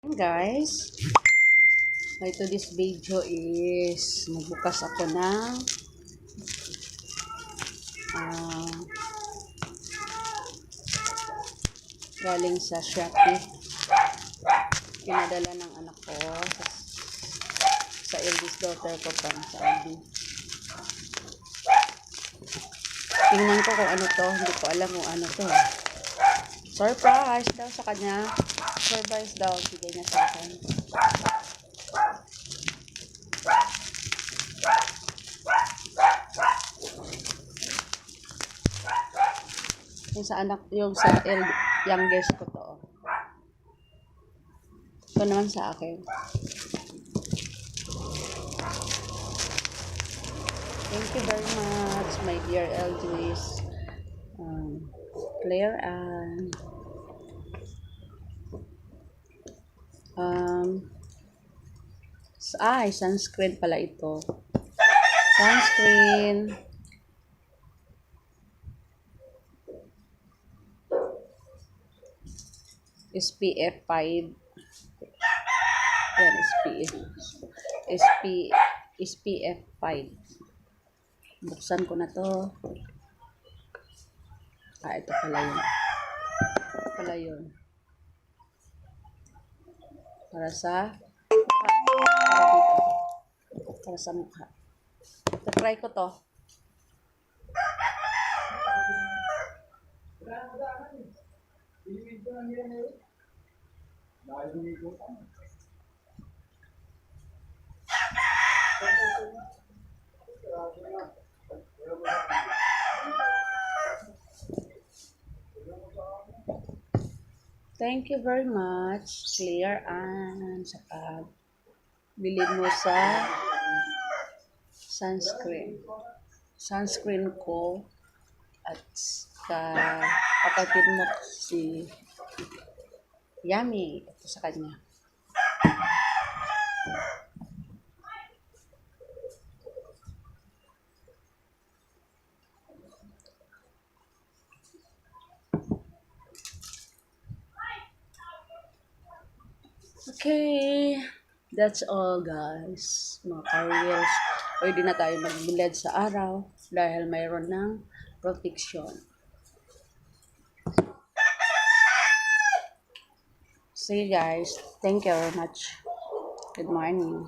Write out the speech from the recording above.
Guys, my today's video is magbukas ako ng uh, galing sa Shopee. Pinadala ng anak ko sa eldest daughter ko from Saudi. Tingnan ko kung ano to, hindi ko alam kung ano to. Surprise daw sa kanya. Surprise daw, bigay niya sa akin. Yung sa anak, yung sa youngest ko to. Ito naman sa akin. Thank you very much, my dear Eldris. Claire and sunscreen pala ito. Sunscreen. SPF 5. Yan, SPF 5. Buksan ko na to. Ito pala yun. Ito pala yun. Para sa mukha. Para sa mukha. Try ko to. Thank you very much, Claire Ann, sa pagbili mo sa sunscreen ko at kapatid mo si Yummy. Ito sa kanya. Okay, that's all guys, mga careers. Pwede na tayo magbilad sa araw dahil mayroon ng protection. See you guys. Thank you very much. Good morning.